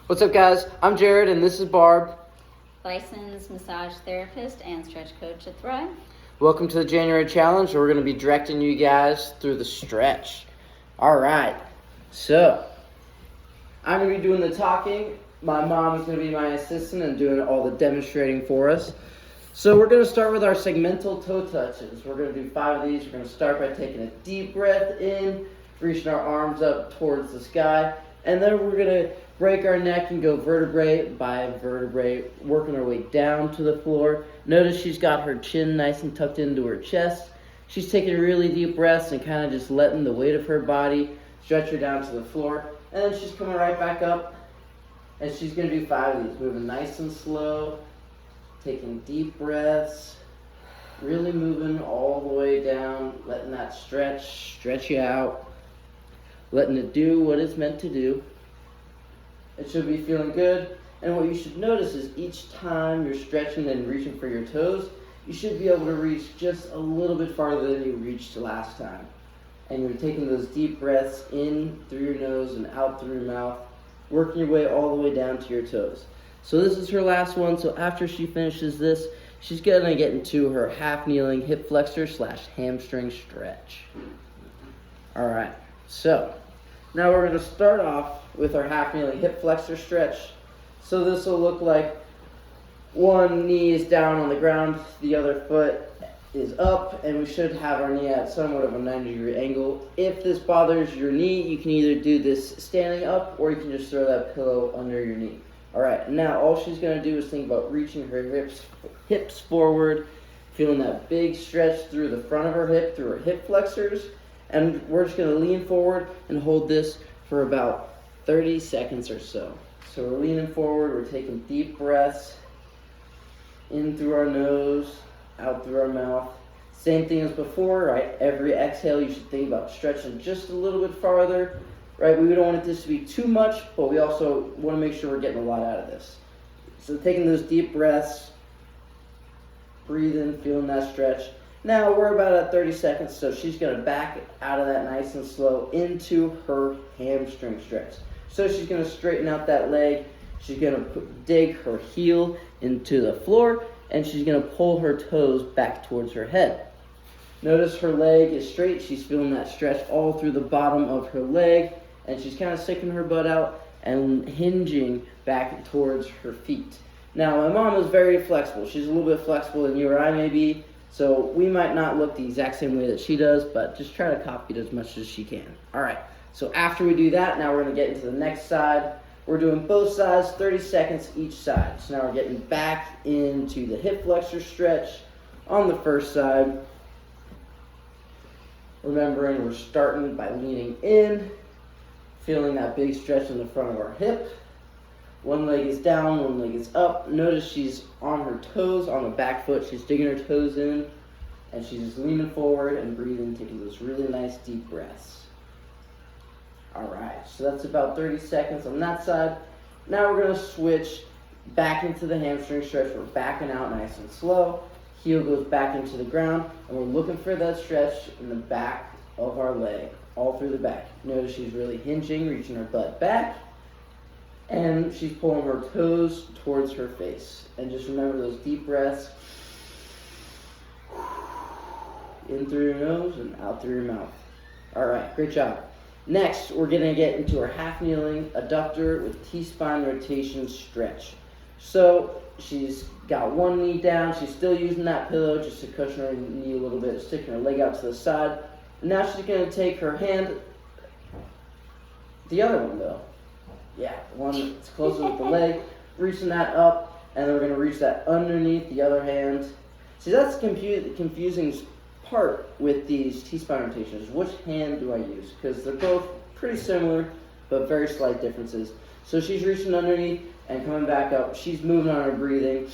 What's up, guys? I'm Jared, and this is Barb. Licensed massage therapist and stretch coach at Thrive. Welcome to the January Challenge, where we're going to be directing you guys through the stretch. All right, so I'm going to be doing the talking. My mom is going to be my assistant and doing all the demonstrating for us. So we're going to start with our segmental toe touches. We're going to do 5 of these. We're going to start by taking a deep breath in, reaching our arms up towards the sky, and then we're going to break our neck and go vertebrae by vertebrae, working our way down to the floor. Notice she's got her chin nice and tucked into her chest. She's taking really deep breaths and kind of just letting the weight of her body stretch her down to the floor. And then she's coming right back up, and she's going to do 5 of these, moving nice and slow, taking deep breaths, really moving all the way down, letting that stretch you out, letting it do what it's meant to do. It should be feeling good, and what you should notice is each time you're stretching and reaching for your toes, you should be able to reach just a little bit farther than you reached last time. And you're taking those deep breaths in through your nose and out through your mouth, working your way all the way down to your toes. So this is her last one, so after she finishes this, she's going to get into her half-kneeling hip flexor / hamstring stretch. Alright, so now we're going to start off with our half-kneeling hip flexor stretch. So this will look like one knee is down on the ground, the other foot is up, and we should have our knee at somewhat of a 90-degree angle. If this bothers your knee, you can either do this standing up, or you can just throw that pillow under your knee. Alright, now all she's going to do is think about reaching her hips forward, feeling that big stretch through the front of her hip, through her hip flexors, and we're just going to lean forward and hold this for about 30 seconds or so. So we're leaning forward, we're taking deep breaths in through our nose, out through our mouth. Same thing as before, right? Every exhale you should think about stretching just a little bit farther, right? We don't want this to be too much, but we also want to make sure we're getting a lot out of this. So taking those deep breaths, breathing, feeling that stretch. Now we're about at 30 seconds, so she's going to back out of that nice and slow into her hamstring stretch. So she's going to straighten out that leg. She's going to dig her heel into the floor, and she's going to pull her toes back towards her head. Notice her leg is straight. She's feeling that stretch all through the bottom of her leg, and she's kind of sticking her butt out and hinging back towards her feet. Now, my mom is very flexible. She's a little bit flexible than you or I may be, so we might not look the exact same way that she does, but just try to copy it as much as she can. All right, so after we do that, now we're going to get into the next side. We're doing both sides, 30 seconds each side. So now we're getting back into the hip flexor stretch on the first side. Remembering we're starting by leaning in, feeling that big stretch in the front of our hip. One leg is down, one leg is up. Notice she's on her toes, on the back foot. She's digging her toes in, and she's just leaning forward and breathing, taking those really nice deep breaths. Alright, so that's about 30 seconds on that side. Now we're going to switch back into the hamstring stretch. We're backing out nice and slow. Heel goes back into the ground, and we're looking for that stretch in the back of our leg, all through the back. Notice she's really hinging, reaching her butt back, and she's pulling her toes towards her face. And just remember those deep breaths. In through your nose and out through your mouth. Alright, great job. Next, we're going to get into our half-kneeling adductor with T-spine rotation stretch. So she's got one knee down. She's still using that pillow just to cushion her knee a little bit, sticking her leg out to the side. Now she's going to take her hand, the other one though. Yeah, the one that's closer with the leg, reaching that up, and then we're going to reach that underneath the other hand. See, that's the confusing part with these T-spine rotations. Which hand do I use? Because they're both pretty similar, but very slight differences. So she's reaching underneath and coming back up. She's moving on her breathing.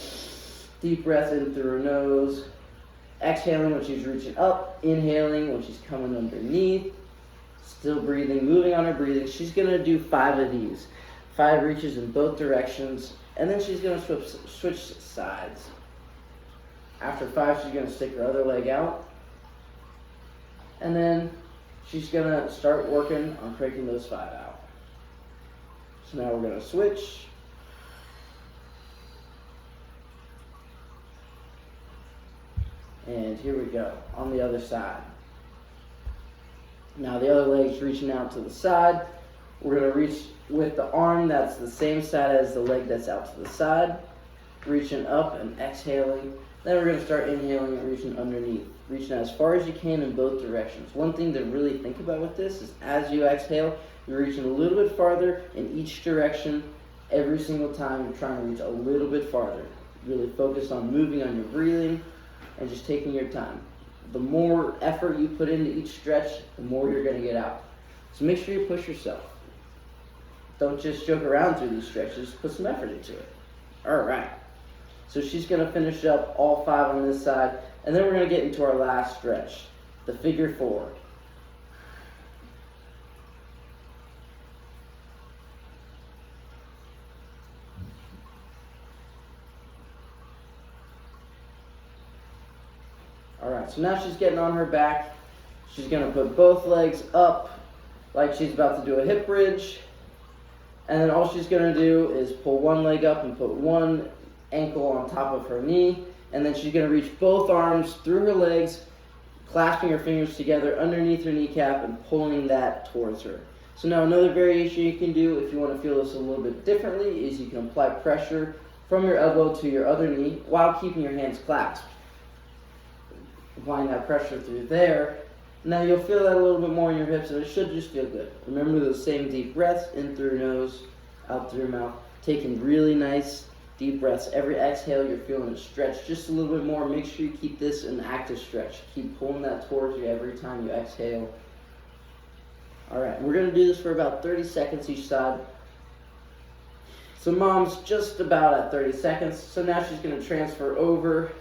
Deep breath in through her nose. Exhaling when she's reaching up. Inhaling when she's coming underneath. Still breathing, moving on her breathing. She's going to do 5 of these. 5 reaches in both directions. And then she's going to switch sides. After 5, she's going to stick her other leg out. And then she's going to start working on cranking those 5 out. So now we're going to switch. And here we go, on the other side. Now the other leg's reaching out to the side. We're going to reach with the arm that's the same side as the leg that's out to the side. Reaching up and exhaling. Then we're going to start inhaling and reaching underneath. Reaching as far as you can in both directions. One thing to really think about with this is as you exhale, you're reaching a little bit farther in each direction. Every single time you're trying to reach a little bit farther. Really focus on moving on your breathing and just taking your time. The more effort you put into each stretch, the more you're going to get out. So make sure you push yourself. Don't just joke around through these stretches. Put some effort into it. All right. So she's going to finish up all 5 on this side. And then we're going to get into our last stretch, the figure 4. Alright, so now she's getting on her back. She's going to put both legs up like she's about to do a hip bridge. And then all she's going to do is pull one leg up and put one ankle on top of her knee. And then she's going to reach both arms through her legs, clasping her fingers together underneath her kneecap and pulling that towards her. So now another variation you can do if you want to feel this a little bit differently is you can apply pressure from your elbow to your other knee while keeping your hands clasped. Applying that pressure through there. Now you'll feel that a little bit more in your hips and it should just feel good. Remember those same deep breaths, in through your nose, out through your mouth. Taking really nice deep breaths. Every exhale you're feeling it stretch just a little bit more. Make sure you keep this an active stretch. Keep pulling that towards you every time you exhale. Alright, we're going to do this for about 30 seconds each side. So mom's just about at 30 seconds. So now she's going to transfer over.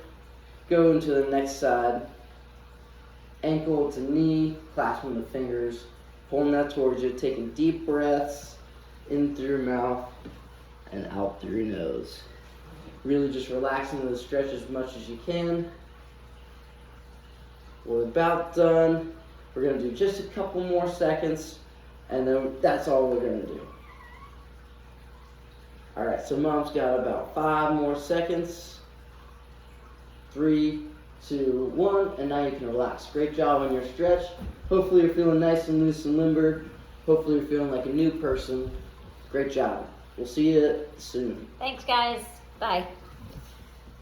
Go into the next side, ankle to knee, clasping the fingers, pulling that towards you, taking deep breaths in through your mouth and out through your nose. Really just relaxing the stretch as much as you can. We're about done. We're going to do just a couple more seconds and then that's all we're going to do. Alright, so mom's got about 5 more seconds. 3, 2, 1, and now you can relax. Great job on your stretch. Hopefully you're feeling nice and loose and limber. Hopefully you're feeling like a new person. Great job. We'll see you soon. Thanks, guys. Bye.